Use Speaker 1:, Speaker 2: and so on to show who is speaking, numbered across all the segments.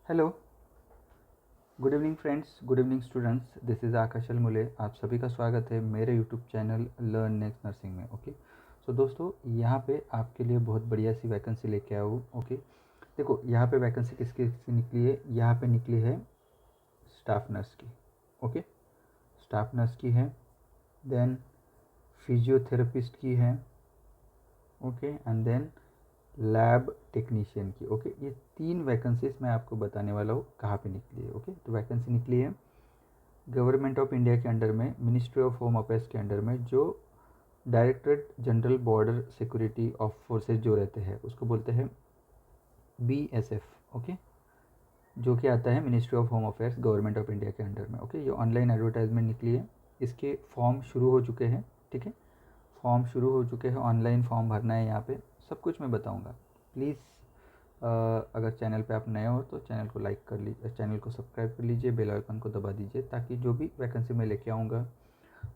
Speaker 1: Hello, good evening friends, good evening students. This is Akash Almule. आप सभी का स्वागत है मेरे YouTube channel Learn Next Nursing में। ओके, सो दोस्तों, यहाँ पे आपके लिए बहुत बढ़िया सी वैकेंसी लेके आया हूँ। ओके, देखो यहाँ पे वैकेंसी किसकी किसकी निकली है। यहाँ पे निकली है स्टाफ नर्स की। ओके, स्टाफ नर्स की है, देन फिजियोथेरेपिस्ट की है, okay, and then lab technician की। ओके, ये 3 वैकेंसीज मैं आपको बताने वाला हूँ कहाँ पे निकली है। ओके, तो वैकेंसी निकली है गवर्नमेंट ऑफ इंडिया के अंडर में, मिनिस्ट्री ऑफ होम अफेयर्स के अंडर में, जो directorate general border security of forces जो रहते हैं उसको बोलते हैं BSF। ओके, जो कि आता है ministry of home affairs government of India के अंडर में। ओके, ये ऑनलाइन एडवर्टाइजमेंट निकली है, इसके फॉर्म शुरू हो चुके हैं। ठीक है, फॉर्म शुरू हो चुके हैं, ऑनलाइन फॉर्म भरना है। यहाँ पे सब कुछ मैं बताऊँगा। प्लीज़ अगर चैनल पे आप नए हो तो चैनल को लाइक कर लीजिए, चैनल को सब्सक्राइब कर लीजिए, बेल आइकन को दबा दीजिए, ताकि जो भी वैकेंसी मैं लेके आऊँगा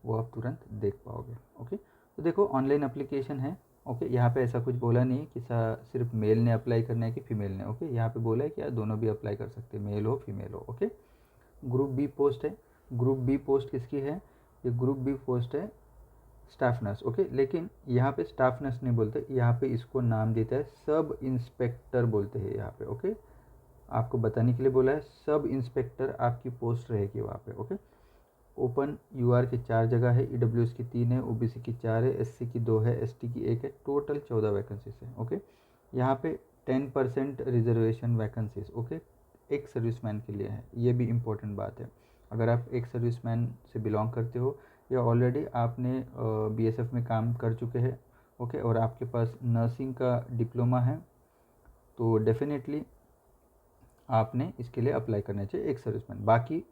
Speaker 1: वो आप तुरंत देख पाओगे। ओके, तो देखो ऑनलाइन एप्लीकेशन है। ओके, यहाँ पे ऐसा कुछ बोला नहीं कि सिर्फ मेल ने अप्लाई करना है कि फीमेल ने। ओके, यहाँ पे बोला है कि यार दोनों भी अप्लाई कर सकते हैं, मेल हो फीमेल हो। ओके, ग्रुप बी पोस्ट है। ग्रुप बी पोस्ट किसकी है? ये ग्रुप बी पोस्ट है स्टाफ नर्स। ओके, लेकिन यहाँ पे स्टाफ नर्स नहीं बोलते, यहाँ पे इसको नाम देता है सब इंस्पेक्टर बोलते हैं यहाँ पे। ओके, आपको बताने के लिए बोला है, सब इंस्पेक्टर आपकी पोस्ट रहेगी वहाँ पे। ओके, ओपन UR की 4 जगह है, EWS की 3 है, OBC की 4 है, SC की 2 है, ST की 1 है, टोटल 14 वैकेंसीज है। ओके, यहाँ पे 10% रिजर्वेशन वैकेंसीज। ओके, एक सर्विसमैन के लिए है, ये भी इम्पोर्टेंट बात है। अगर आप एक सर्विसमैन से बिलोंग करते हो या ऑलरेडी आपने BSF में काम कर चुके हैं, ओके, और आपके पास नर्सिंग का डिप्लोमा है, तो डेफिनेटली आपने इसके लिए अप्लाई करना चाहिए, एक सर्विसमैन। बाकी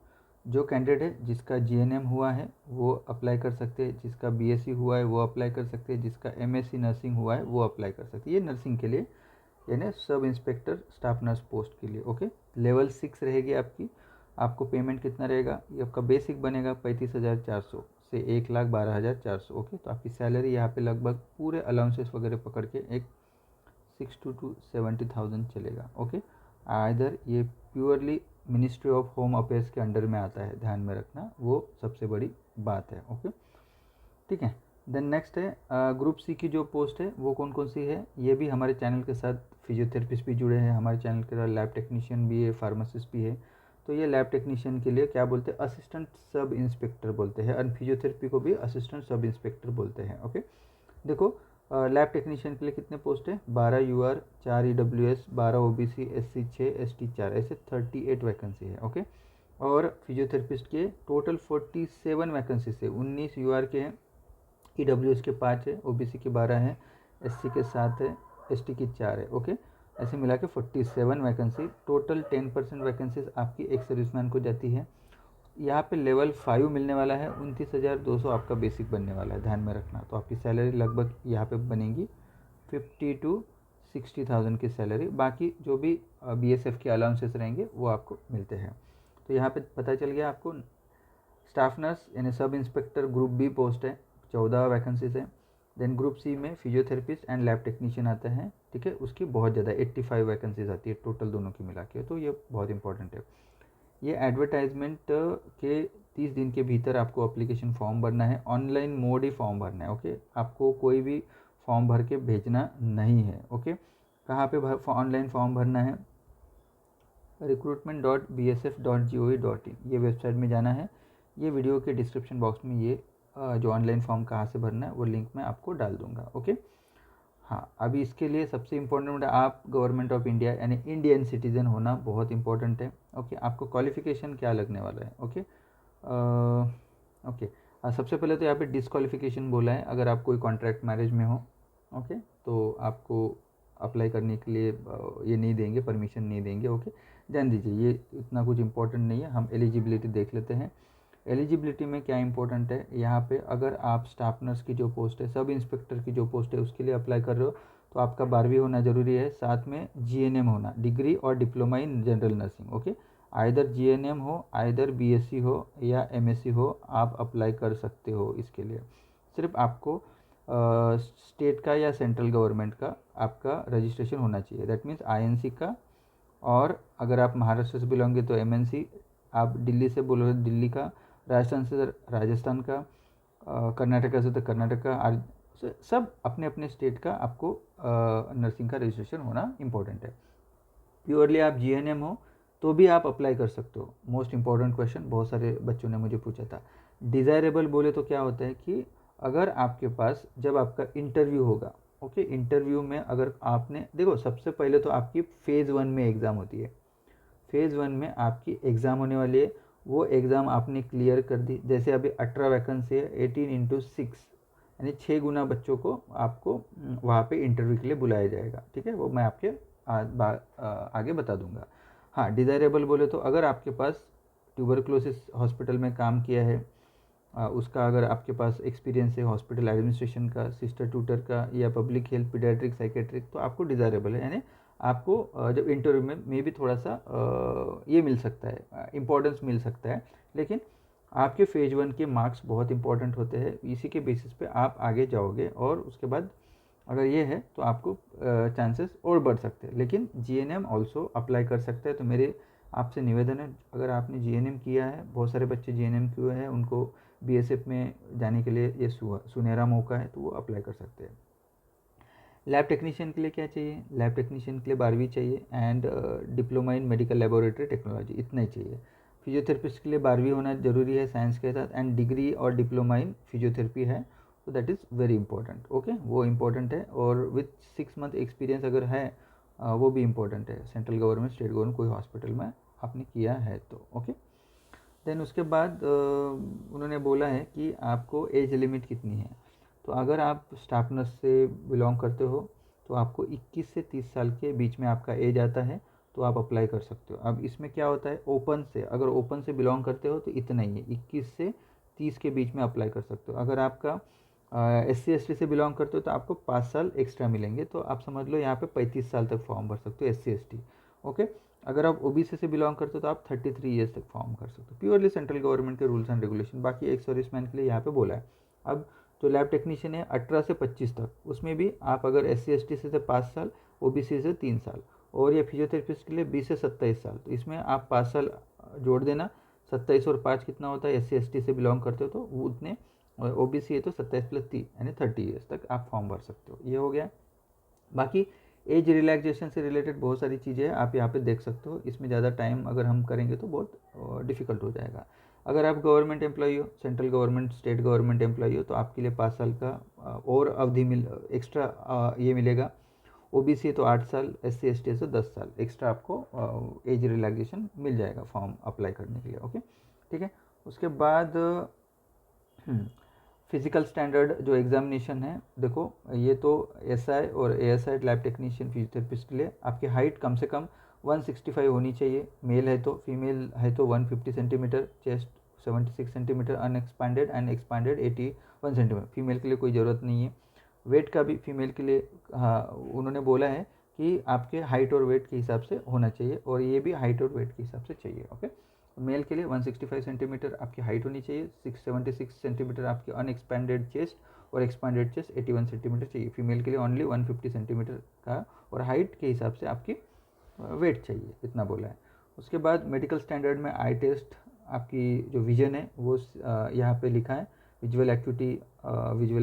Speaker 1: जो कैंडिडेट है जिसका GNM हुआ है वो अप्लाई कर सकते हैं, जिसका BSc हुआ है वो अप्लाई कर सकते हैं, जिसका MSc नर्सिंग हुआ है वो अप्लाई कर सकते हैं। ये नर्सिंग के लिए, यानी sub inspector staff nurse post के लिए। ओके, लेवल 6 रहेगी आपकी। आपको पेमेंट कितना रहेगा? ये आपका बेसिक बनेगा 35,400 से 1,12,400। ओके, तो आपकी सैलरी यहाँ पे लगभग पूरे अलाउंसेस वगैरह पकड़ के एक 60 to 70,000 चलेगा। ओके, इधर ये purely ministry of home affairs के अंडर में आता है, ध्यान में रखना, वो सबसे बड़ी बात है। ओके, ठीक है। देन नेक्स्ट है ग्रुप सी की जो पोस्ट है वो कौन कौन सी है। ये भी हमारे चैनल के साथ फिजियोथेरेपिस्ट भी जुड़े हैं, हमारे चैनल के साथ लैब टेक्नीशियन भी है, फार्मासिस्ट भी है। तो ये लैब टेक्नीशियन के लिए क्या बोलते हैं? असिस्टेंट सब इंस्पेक्टर बोलते हैं, और फिजियोथेरेपी को भी असिस्टेंट सब इंस्पेक्टर बोलते हैं। ओके, देखो लैब टेक्नीशियन के लिए कितने पोस्ट है? 12 UR, 4 EWS, 12 OBC, SC 6, ST 4, ऐसे 38 वैकेंसी है। ओके, और फिजियोथेरेपिस्ट के टोटल 47 वैकेंसी है। 19 UR के हैं, EWS के 5 है, OBC के 12 हैं, SC के 7 है, ST की 4 है। ओके, ऐसे मिला के 47 वैकेंसी, टोटल 10% वैकेंसीज आपकी एक सर्विसमैन को जाती है। यहाँ पे लेवल 5 मिलने वाला है, 29,200 आपका बेसिक बनने वाला है, ध्यान में रखना। तो आपकी सैलरी लगभग यहाँ पे बनेगी 50 to 60,000 की सैलरी। बाकी जो भी BSF के अलाउंसेस रहेंगे वो आपको मिलते हैं। तो यहाँ पे पता चल गया आपको। स्टाफ नर्स यानी sub inspector group B post है, 14 वैकेंसीज है। देन ग्रुप सी में फिजियोथेरेपिस्ट एंड लैब टेक्नीशियन आता है। ठीक है, उसकी बहुत ज़्यादा 85 वैकेंसीज आती है टोटल दोनों की मिला के, तो ये बहुत इंपॉर्टेंट है। ये एडवर्टाइजमेंट के 30 दिन के भीतर आपको एप्लीकेशन फॉर्म भरना है, ऑनलाइन मोड ही फॉर्म भरना है। ओके, आपको कोई भी फॉर्म भर के भेजना नहीं है। ओके, कहाँ पे ऑनलाइन फॉर्म भरना है? recruitment.bsf.gov.in, ये वेबसाइट में जाना है। ये वीडियो के डिस्क्रिप्शन बॉक्स में ये जो ऑनलाइन फॉर्म कहाँ से भरना है वो लिंक मैं आपको डाल दूंगा। ओके, हाँ, अभी इसके लिए सबसे इम्पोर्टेंट है आप गवर्नमेंट ऑफ इंडिया यानी इंडियन सिटीज़न होना बहुत इंपॉर्टेंट है। ओके, आपको क्वालिफिकेशन क्या लगने वाला है? ओके, ओके, सबसे पहले तो यहाँ पे डिसक्वालिफिकेशन बोला है, अगर आप कोई कॉन्ट्रैक्ट मैरिज में हो, ओके, तो आपको अप्लाई करने के लिए ये नहीं देंगे, परमिशन नहीं देंगे। ओके, जान दीजिए, ये इतना कुछ इंपॉर्टेंट नहीं है। हम एलिजिबिलिटी देख लेते हैं। एलिजिबिलिटी में क्या इंपॉर्टेंट है यहाँ पे? अगर आप स्टाफ नर्स की जो पोस्ट है, सब इंस्पेक्टर की जो पोस्ट है, उसके लिए अप्लाई कर रहे हो तो आपका 12वीं होना ज़रूरी है, साथ में GNM होना, डिग्री और diploma in general nursing. Okay, either GNM हो, आइदर BSc हो या MSc हो, आप अप्लाई कर सकते हो इसके लिए। सिर्फ आपको स्टेट का या सेंट्रल गवर्नमेंट का आपका रजिस्ट्रेशन होना चाहिए, दैट मीन्स INC का और अगर आप महाराष्ट्र से बिलोंग है तो MNC, आप दिल्ली से बोल रहे हो दिल्ली का, राजस्थान से राजस्थान का, कर्नाटका से तो कर्नाटक का, सब अपने अपने स्टेट का आपको नर्सिंग का रजिस्ट्रेशन होना इम्पोर्टेंट है। प्योरली आप GNM हो तो भी आप अप्लाई कर सकते हो। मोस्ट इम्पॉर्टेंट क्वेश्चन बहुत सारे बच्चों ने मुझे पूछा था। डिज़ायरेबल बोले तो क्या होता है कि अगर आपके पास जब आपका इंटरव्यू होगा, ओके, इंटरव्यू में अगर आपने देखो, सबसे पहले तो आपकी फ़ेज़ 1 में एग्ज़ाम होती है। फ़ेज़ 1 में आपकी एग्ज़ाम होने वाली है, वो एग्ज़ाम आपने क्लियर कर दी। जैसे अभी 18 वैकेंसी है, 18x6 यानी 6 गुना बच्चों को आपको वहाँ पे इंटरव्यू के लिए बुलाया जाएगा। ठीक है, वो मैं आपके आगे बता दूंगा। हाँ, डिज़ायरेबल बोले तो अगर आपके पास ट्यूबरक्लोसिस हॉस्पिटल में काम किया है, उसका अगर आपके पास एक्सपीरियंस है हॉस्पिटल एडमिनिस्ट्रेशन का, सिस्टर ट्यूटर का, या पब्लिक हेल्थ, पीडियाट्रिक, साइकेट्रिक, तो आपको डिज़ायरेबल है, यानी आपको जब इंटरव्यू में भी थोड़ा सा ये मिल सकता है, इम्पोर्टेंस मिल सकता है। लेकिन आपके फ़ेज़ 1 के मार्क्स बहुत इंपॉर्टेंट होते हैं, इसी के बेसिस पे आप आगे जाओगे, और उसके बाद अगर ये है तो आपको चांसेस और बढ़ सकते हैं। लेकिन GNM ऑल्सो अप्लाई कर सकते हैं। तो मेरे आपसे निवेदन है, अगर आपने GNM किया है, बहुत सारे बच्चे GNM किए हैं, उनको BSF में जाने के लिए ये सुनहरा मौका है, तो वो अप्लाई कर सकते हैं। लैब टेक्नीशियन के लिए क्या चाहिए? लैब टेक्नीशियन के लिए 12वीं चाहिए and diploma in medical laboratory technology, इतना ही चाहिए। फिजियोथेरेपिस्ट के लिए 12वीं होना ज़रूरी है साइंस के साथ, एंड डिग्री और डिप्लोमा इन फिजियोथेरेपी है, तो that is very important. Okay, वो इम्पोर्टेंट है। और विथ 6 मंथ एक्सपीरियंस अगर है, वो भी इम्पोर्टेंट है। सेंट्रल गवर्नमेंट, स्टेट गवर्नमेंट, कोई हॉस्पिटल में आपने किया है तो। ओके, देन उसके बाद उन्होंने बोला है कि आपको एज लिमिट कितनी है। तो अगर आप स्टाफ नर्स से बिलोंग करते हो तो आपको 21 से 30 साल के बीच में आपका एज आता है, तो आप अप्लाई कर सकते हो। अब इसमें क्या होता है, ओपन से, अगर ओपन से बिलोंग करते हो तो इतना ही है, 21 से 30 के बीच में अप्लाई कर सकते हो। अगर आपका SC ST से बिलोंग करते हो तो आपको 5 साल एक्स्ट्रा मिलेंगे, तो आप समझ लो यहाँ पे 35 साल तक फॉर्म भर सकते हो SC ST। ओके, अगर आप OBC से बिलोंग करते हो तो आप 33 ईयर्स तक फॉर्म कर सकते हो। प्योरली सेंट्रल गवर्नमेंट के रूल्स एंड रेगुलेशन, बाकी एक सर्विसमैन के लिए यहाँ पे बोला है। अब जो लैब टेक्नीशियन है 18 से 25 तक, उसमें भी आप अगर SC ST से 5 साल, OBC से 3 साल, और ये फिजियोथेरेपिस्ट के लिए 20 से 27 साल, तो इसमें आप 5 साल जोड़ देना। 27 और 5 कितना होता है? SC ST से बिलोंग करते हो तो वो उतने, और OBC है तो 27 + 3 यानी 30 ईयर्स तक आप फॉर्म भर सकते हो। ये हो गया। बाकी एज रिलैक्सेशन से रिलेटेड बहुत सारी चीज़ें हैं, आप यहाँ पे देख सकते हो। इसमें ज़्यादा टाइम अगर हम करेंगे तो बहुत डिफ़िकल्ट हो जाएगा। अगर आप गवर्नमेंट एम्प्लॉई हो, central government, state government employee हो, तो आपके लिए 5 साल का और अवधि एक्स्ट्रा ये मिलेगा। OBC है तो 8 साल, SC ST है तो 10 साल एक्स्ट्रा आपको एज रिलैक्सेशन मिल जाएगा फॉर्म अप्लाई करने के लिए। ओके, ठीक है। उसके बाद फिजिकल स्टैंडर्ड जो एग्जामिनेशन है, देखो ये तो SI और ASI लैब टेक्नीशियन फिजियोथेरेपिस्ट के लिए आपकी हाइट कम से कम 165 होनी चाहिए, मेल है तो। फीमेल है तो 150 centimetre, chest 76 centimetre, unexpanded and expanded 81 centimetre. Female के लिए कोई ज़रूरत नहीं है। वेट का भी फीमेल के लिए, हाँ, उन्होंने बोला है कि आपके हाइट और वेट के हिसाब से होना चाहिए, और ये भी हाइट और वेट के हिसाब से चाहिए। ओके, मेल के लिए 165 सेंटीमीटर आपकी हाइट होनी चाहिए, 676 सेंटीमीटर आपकी अनएक्सपैंडेड चेस्ट, और एक्सपैंडेड चेस्ट 81 सेंटीमीटर चाहिए। फीमेल के लिए ओनली 150 सेंटीमीटर का, और हाइट के हिसाब से आपकी वेट चाहिए, इतना बोला है। उसके बाद मेडिकल स्टैंडर्ड में आई टेस्ट, आपकी जो विजन है वो यहाँ पे लिखा है, visual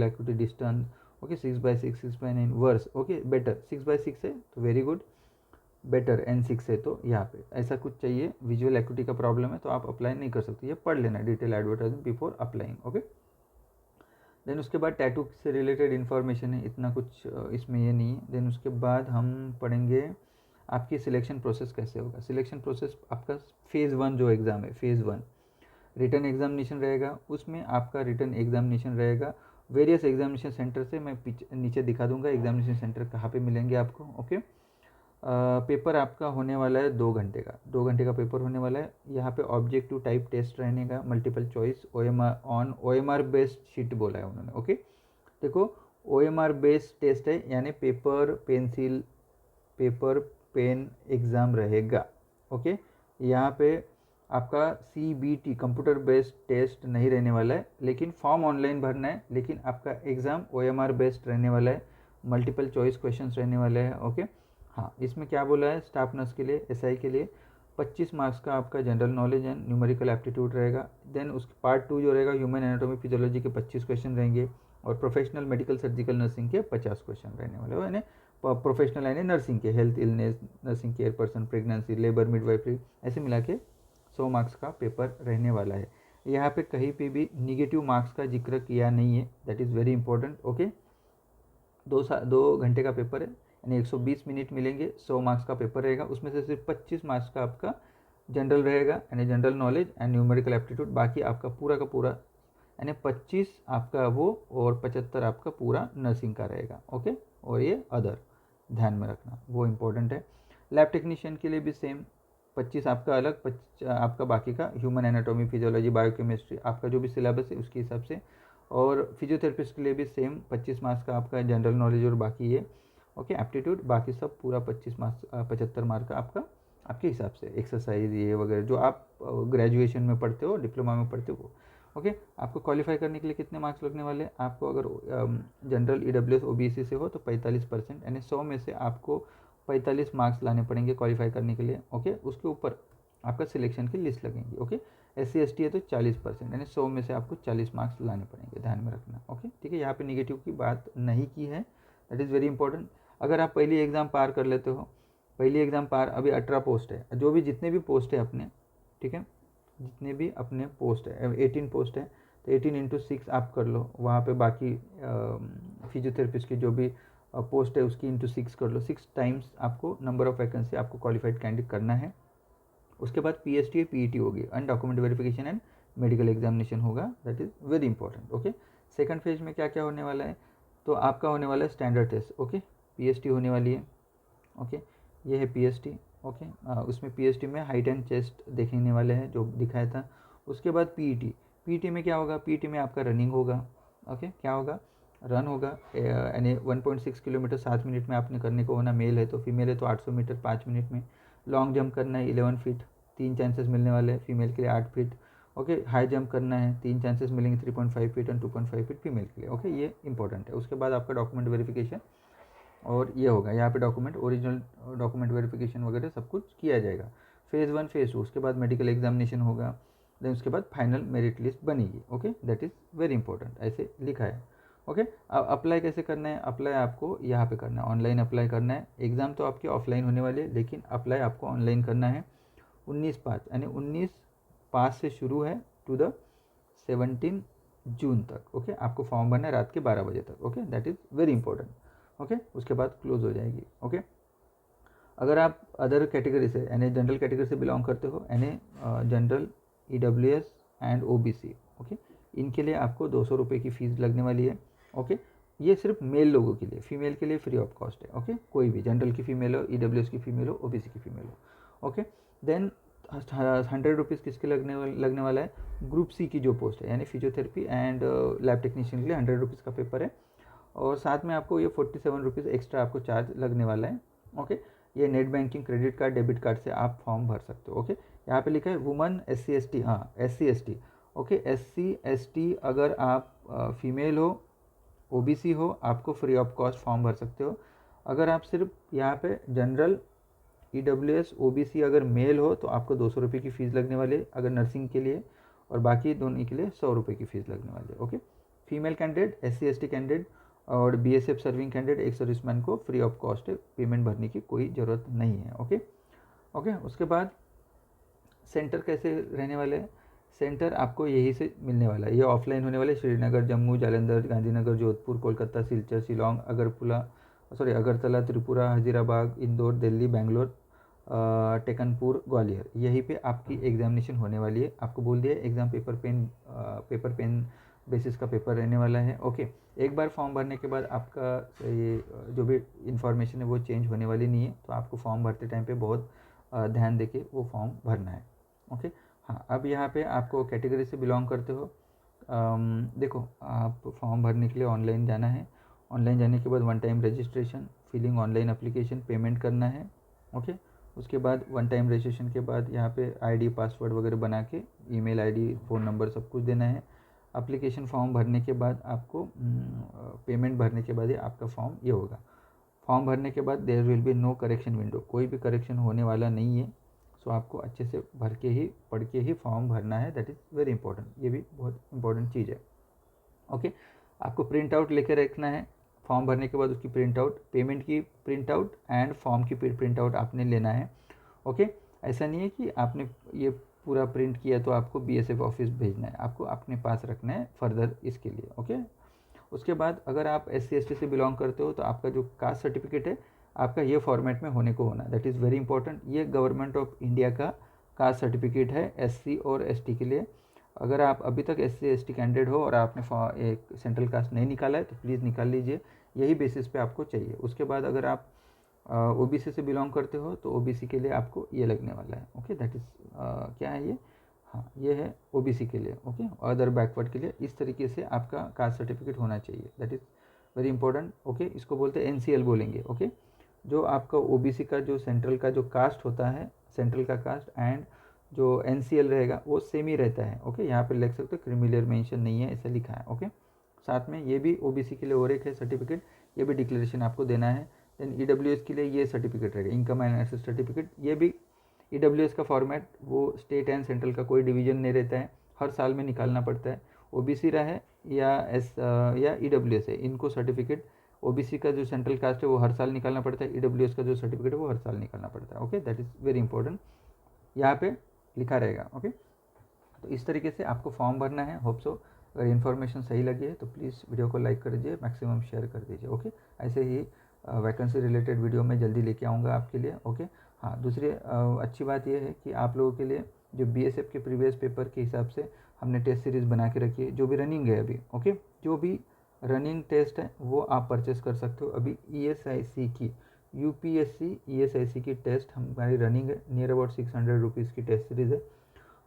Speaker 1: acuity distance. Okay, 6/6, 6/9 worse. Okay, better 6/6 है तो वेरी गुड, बेटर N6 है तो यहाँ पे ऐसा कुछ चाहिए। विजुअल एक्यूटी का प्रॉब्लम है तो आप अप्लाई नहीं कर सकते, ये पढ़ लेना, detail advertisement before applying. Okay, then उसके बाद टैटू से रिलेटेड इन्फॉर्मेशन है, इतना कुछ इसमें ये नहीं है। देन उसके बाद हम पढ़ेंगे आपकी सिलेक्शन प्रोसेस कैसे होगा। सिलेक्शन प्रोसेस आपका फ़ेज़ 1 जो एग्ज़ाम है, फ़ेज़ 1 रिटन एग्जामिनेशन रहेगा, उसमें आपका रिटन एग्जामिनेशन रहेगा वेरियस एग्जामिनेशन सेंटर से। मैं नीचे दिखा दूंगा एग्जामिनेशन सेंटर कहाँ पे मिलेंगे आपको। ओके, पेपर आपका होने वाला है 2 घंटे का, 2 घंटे का पेपर होने वाला है। यहाँ पे ऑब्जेक्टिव टाइप टेस्ट रहने का, multiple choice, OMR based sheet बोला है उन्होंने। ओके, देखो OMR बेस्ड टेस्ट है, यानी पेपर पेन एग्ज़ाम रहेगा। ओके, यहाँ पे आपका CBT कंप्यूटर बेस्ड टेस्ट नहीं रहने वाला है, लेकिन फॉर्म ऑनलाइन भरना है, लेकिन आपका एग्ज़ाम OMR बेस्ड रहने वाला है, मल्टीपल चॉइस क्वेश्चंस रहने वाले हैं। ओके, हाँ, इसमें क्या बोला है, स्टाफ नर्स के लिए, एसआई के लिए 25 मार्क्स का आपका general knowledge and numerical aptitude रहेगा। देन उसके पार्ट 2 जो रहेगा ह्यूमन एनाटॉमी फिजियोलॉजी के 25 क्वेश्चन रहेंगे, और प्रोफेशनल मेडिकल सर्जिकल नर्सिंग के 50 क्वेश्चन रहने वाले, यानी प्रोफेशनल यानी नर्सिंग के, health illness, nursing care person, pregnancy, labour, midwifery, ऐसे मिला के 100 मार्क्स का पेपर रहने वाला है। यहाँ पे कहीं पे भी निगेटिव मार्क्स का जिक्र किया नहीं है, that is very important. Okay, 2 घंटे का पेपर है, यानी 120 मिनट मिलेंगे, 100 मार्क्स का पेपर रहेगा। उसमें से सिर्फ 25 मार्क्स का आपका जनरल रहेगा, यानी general knowledge and numerical aptitude. बाकी आपका पूरा का पूरा, यानी 25 आपका वो और 75 आपका पूरा नर्सिंग का रहेगा। ओके, और ये अदर ध्यान में रखना, वो इम्पोर्टेंट है। लैब टेक्नीशियन के लिए भी सेम 25 आपका अलग, आपका बाकी का ह्यूमन एनाटॉमी, फिजियोलॉजी, बायोकेमिस्ट्री, आपका जो भी सिलेबस है उसके हिसाब से। और फिजियोथेरेपिस्ट के लिए भी सेम 25 मार्क्स का आपका जनरल नॉलेज और बाकी ये ओके एप्टीट्यूड, बाकी सब पूरा 25 मार्क्स 75 मार्क का आपका आपके हिसाब से एक्सरसाइज ये वगैरह जो आप ग्रेजुएशन में पढ़ते हो, डिप्लोमा में पढ़ते हो। ओके, आपको क्वालिफाई करने के लिए कितने मार्क्स लगने वाले हैं, आपको अगर जनरल ईडब्ल्यूएस ओबीसी से हो तो 45%, यानी 100 में से आपको 45 मार्क्स लाने पड़ेंगे क्वालिफाई करने के लिए। ओके, उसके ऊपर आपका सिलेक्शन की लिस्ट लगेंगी। ओके, SC ST है तो 40%, यानी 100 में से आपको 40 मार्क्स लाने पड़ेंगे, ध्यान में रखना। ओके, ठीक है, यहाँ पे निगेटिव की बात नहीं की है, दैट इज़ वेरी इंपॉर्टेंट। अगर आप पहली एग्ज़ाम पार कर लेते हो, पहली एग्ज़ाम पार, अभी 18 पोस्ट है, जो भी जितने भी पोस्ट है अपने, ठीक है, जितने भी अपने पोस्ट है 18 पोस्ट है, तो 18 × 6 आप कर लो, वहाँ पे बाकी फिजियोथेरेपिस्ट की जो भी पोस्ट है उसकी × 6 कर लो, 6 टाइम्स आपको नंबर ऑफ वैकेंसी आपको क्वालिफाइड कैंडिडेट करना है। उसके बाद PST PET होगी, अनडॉक्यूमेंट वेरिफिकेशन एंड मेडिकल एग्जामिनेशन होगा, that is very important. Okay, second phase में क्या क्या होने वाला है, तो आपका होने वाला है स्टैंडर्ड टेस्ट। ओके, PST होने वाली है। ओके, ये है PST। ओके, उसमें PST में हाइट एंड चेस्ट देखने वाले हैं जो दिखाया था। उसके बाद PET में क्या होगा, PET में आपका रनिंग होगा। ओके, क्या होगा, रन होगा, यानी 1.6 किलोमीटर 7 मिनट में आपने करने को होना, मेल है तो, फीमेल है तो 800 मीटर 5 मिनट में। लॉन्ग जंप करना है 11 फीट, 3 चांसेस मिलने वाले हैं, फीमेल के लिए 8 फीट। ओके, हाई जंप करना है 3 चांसेस मिलेंगे, 3.5 फीट एंड 2.5 फीट फीमेल के लिए। ओके, ये इंपॉर्टेंट है। उसके बाद आपका डॉक्यूमेंट वेरिफिकेशन और ये होगा, यहाँ पे डॉक्यूमेंट, ओरिजिनल डॉक्यूमेंट वेरिफिकेशन वगैरह सब कुछ किया जाएगा। फेज़ 1 फेज़ 2, उसके बाद मेडिकल एग्जामिनेशन होगा, देन उसके बाद फाइनल मेरिट लिस्ट बनेगी। Okay, that is very important, ऐसे लिखा है। ओके, अब अप्लाई कैसे करना है, अप्लाई आपको यहाँ पे करना है, ऑनलाइन अप्लाई करना है। एग्ज़ाम तो आपकी ऑफलाइन होने वाली है, लेकिन अप्लाई आपको ऑनलाइन करना है। 19/5 यानी 19/5 से शुरू है टू द 17 जून तक। ओके, आपको फॉर्म भरना है रात के 12 बजे तक। Okay, that is very important. Okay, उसके बाद क्लोज हो जाएगी। ओके, अगर आप अदर कैटेगरी से, यानी जनरल कैटेगरी से बिलोंग करते हो, यानी general, EWS and OBC, okay, इनके लिए आपको 200 रुपये की फ़ीस लगने वाली है। ओके, ये सिर्फ मेल लोगों के लिए, फीमेल के लिए फ्री ऑफ कॉस्ट है। ओके, कोई भी जनरल की फ़ीमेल हो, EWS की फ़ीमेल हो, OBC की फ़ीमेल हो। ओके, देन 100 रुपीज़ किसके लगने वाला है, ग्रुप C की जो पोस्ट है, यानी फिजियोथेरेपी एंड लैब टेक्नीशियन के लिए 100 रुपीज़ का पेपर है, और साथ में आपको ये 47 रुपीज़ एक्स्ट्रा आपको चार्ज लगने वाला है। ओके, ये net banking, credit card, debit card से आप फॉर्म भर सकते हो। ओके, यहाँ पे लिखा है वुमन, SC ST, हाँ SC ST। Okay, SC ST अगर आप फीमेल हो, OBC हो, आपको फ्री ऑफ कॉस्ट फॉर्म भर सकते हो। अगर आप सिर्फ यहाँ पे जनरल, EWS OBC अगर मेल हो तो आपको 200 रुपये की फ़ीस लगने वाली है अगर नर्सिंग के लिए, और बाकी दोनों के लिए 100 रुपये की फ़ीस लगने वाली है। Okay, female candidate, SC ST candidate और BSF सर्विंग कैंडिडेट, एक सर्विसमैन को फ्री ऑफ कॉस्ट पेमेंट भरने की कोई ज़रूरत नहीं है। ओके ओके, उसके बाद सेंटर कैसे रहने वाले हैं, सेंटर आपको यहीं से मिलने वाला है, ये ऑफलाइन होने वाले, श्रीनगर, जम्मू, जालंधर, गांधीनगर, जोधपुर, कोलकाता, सिलचर, शिलोंग, अगरतला, त्रिपुरा, हजीराबाग, इंदौर, दिल्ली, बेंगलोर, टेकनपुर, ग्वालियर, यहीं पे आपकी एग्जामिनेशन होने वाली है। आपको बोल दिया एग्ज़ाम पेपर पेन बेसिस का पेपर रहने वाला है। ओके, एक बार फॉर्म भरने के बाद आपका ये जो भी इंफॉर्मेशन है वो चेंज होने वाली नहीं है, तो आपको फॉर्म भरते टाइम पे बहुत ध्यान देके वो फॉर्म भरना है। ओके, हाँ, अब यहाँ पे आपको कैटेगरी से बिलोंग करते हो, देखो आप फॉर्म भरने के लिए ऑनलाइन जाना है। ऑनलाइन जाने के बाद 1 time registration, filling online application, payment करना है। ओके, उसके बाद 1 टाइम रजिस्ट्रेशन के बाद यहाँ पे ID पासवर्ड वगैरह बना के, ईमेल ID, फ़ोन नंबर सब कुछ देना है। एप्लीकेशन फॉर्म भरने के बाद आपको पेमेंट भरने के बाद ही आपका फॉर्म ये होगा। फॉर्म भरने के बाद there will be no correction window, कोई भी करेक्शन होने वाला नहीं है। सो आपको अच्छे से भर के ही पढ़ के ही फॉर्म भरना है, दैट इज़ वेरी इंपॉर्टेंट, ये भी बहुत इंपॉर्टेंट चीज़ है। ओके, आपको प्रिंट आउट लेके रखना है, फॉर्म भरने के बाद उसकी प्रिंट आउट, पेमेंट की प्रिंट आउट एंड फॉर्म की प्रिंट आउट आपने लेना है। ओके, ऐसा नहीं है कि आपने ये पूरा प्रिंट किया तो आपको BSF ऑफिस भेजना है, आपको अपने पास रखना है फर्दर इसके लिए। ओके, उसके बाद अगर आप SC/ST से बिलोंग करते हो तो आपका जो कास्ट सर्टिफिकेट है आपका ये फॉर्मेट में होने को होना, दैट इज़ वेरी इंपॉर्टेंट। ये गवर्नमेंट ऑफ इंडिया का कास्ट सर्टिफिकेट है SC और ST के लिए। अगर आप अभी तक SC/ST कैंडिडेट हो और आपने एक सेंट्रल कास्ट नहीं निकाला है तो प्लीज़ निकाल लीजिए, यही बेसिस पे आपको चाहिए। उसके बाद अगर आप OBC से बिलोंग करते हो तो OBC के लिए आपको ये लगने वाला है। ओके, दैट इज़ क्या है ये, हाँ ये है OBC के लिए। ओके, अदर बैकवर्ड के लिए इस तरीके से आपका कास्ट सर्टिफिकेट होना चाहिए, that is very important. Okay, इसको बोलते हैं NCL बोलेंगे। ओके, जो आपका OBC का जो सेंट्रल का जो कास्ट होता है, सेंट्रल का कास्ट एंड जो NCL रहेगा वो सेम ही रहता है। ओके, यहाँ पे लिख सकते हो क्रिमिनल मेंशन नहीं है, ऐसा लिखा है। ओके, साथ में ये भी OBC के लिए और एक है सर्टिफिकेट, ये भी डिक्लेरेशन आपको देना है। देन EWS के लिए ये सर्टिफिकेट रहेगा, इनकम एनालिसिस सर्टिफिकेट। ये भी EWS का फॉर्मेट वो स्टेट एंड सेंट्रल का कोई डिवीजन नहीं रहता है, हर साल में निकालना पड़ता है। OBC रहे या EWS है, इनको सर्टिफिकेट OBC का जो सेंट्रल कास्ट है वो हर साल निकालना पड़ता है, EWS का जो सर्टिफिकेट है वो हर साल निकालना पड़ता है। Okay, that is very important, यहाँ पे लिखा रहेगा। ओके, तो इस तरीके से आपको फॉर्म भरना है। होप सो अगर इन्फॉर्मेशन सही लगी है तो प्लीज़ वीडियो को लाइक कर दीजिए, मैक्सिमम शेयर कर दीजिए। ओके, ऐसे ही वैकेंसी रिलेटेड वीडियो मैं जल्दी लेके आऊँगा आपके लिए। ओके, हाँ दूसरी अच्छी बात यह है कि आप लोगों के लिए जो BSF के प्रीवियस पेपर के हिसाब से हमने टेस्ट सीरीज़ बना के रखी है, जो भी रनिंग है अभी। ओके, जो भी रनिंग टेस्ट है वो आप परचेस कर सकते हो। अभी ESIC की UPSC ESIC की टेस्ट हमारी रनिंग है, नियर अबाउट 600 रुपीज़ की टेस्ट सीरीज़ है।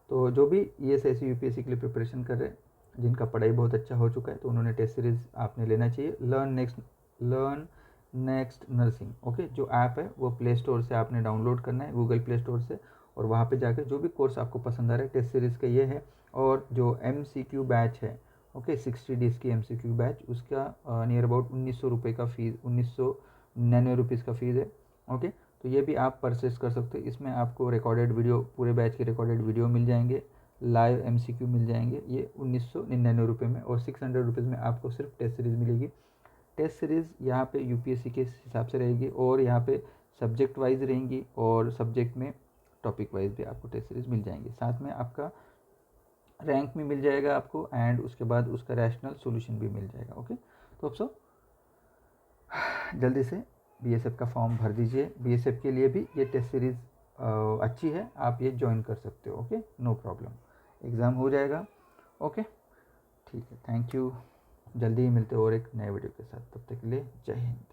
Speaker 1: तो जो भी ESIC UPSC के लिए प्रिपरेशन कर रहे हैं, जिनका पढ़ाई बहुत अच्छा हो चुका है, तो उन्होंने टेस्ट सीरीज़ आपने लेना चाहिए। लर्न नेक्स्ट नर्सिंग, ओके, जो ऐप है वो प्ले स्टोर से आपने डाउनलोड करना है, गूगल प्ले स्टोर से, और वहाँ पे जाकर जो भी कोर्स आपको पसंद आ रहा है टेस्ट सीरीज़ का ये है। और जो MCQ बैच है, ओके, 60 डेज़ की MCQ बैच, उसका नियर अबाउट 1900 रुपये का फ़ीस, 1999 रुपीज़ का फ़ीस है। ओके, तो ये भी आप परचेस कर सकते हो। इसमें आपको रिकॉर्डेड वीडियो, पूरे बैच के रिकॉर्डेड वीडियो मिल जाएंगे, लाइव MCQ मिल जाएंगे, ये 1999 रुपये में। और 600 रुपीज़ में आपको सिर्फ टेस्ट सीरीज़ मिलेगी। टेस्ट सीरीज़ यहाँ पे UPSC के हिसाब से रहेगी, और यहाँ पे सब्जेक्ट वाइज रहेंगी, और सब्जेक्ट में टॉपिक वाइज भी आपको टेस्ट सीरीज़ मिल जाएंगी। साथ में आपका रैंक भी मिल जाएगा आपको, एंड उसके बाद उसका रैशनल सॉल्यूशन भी मिल जाएगा। ओके, तो अब सो जल्दी से BSF का फॉर्म भर दीजिए। BSF के लिए भी ये टेस्ट सीरीज़ अच्छी है, आप ये ज्वाइन कर सकते हो। ओके, नो प्रॉब्लम, एग्ज़ाम हो जाएगा। ओके, ठीक है, थैंक यू। जल्दी ही मिलते हो और एक नए वीडियो के साथ, तब तक के लिए जय हिंद।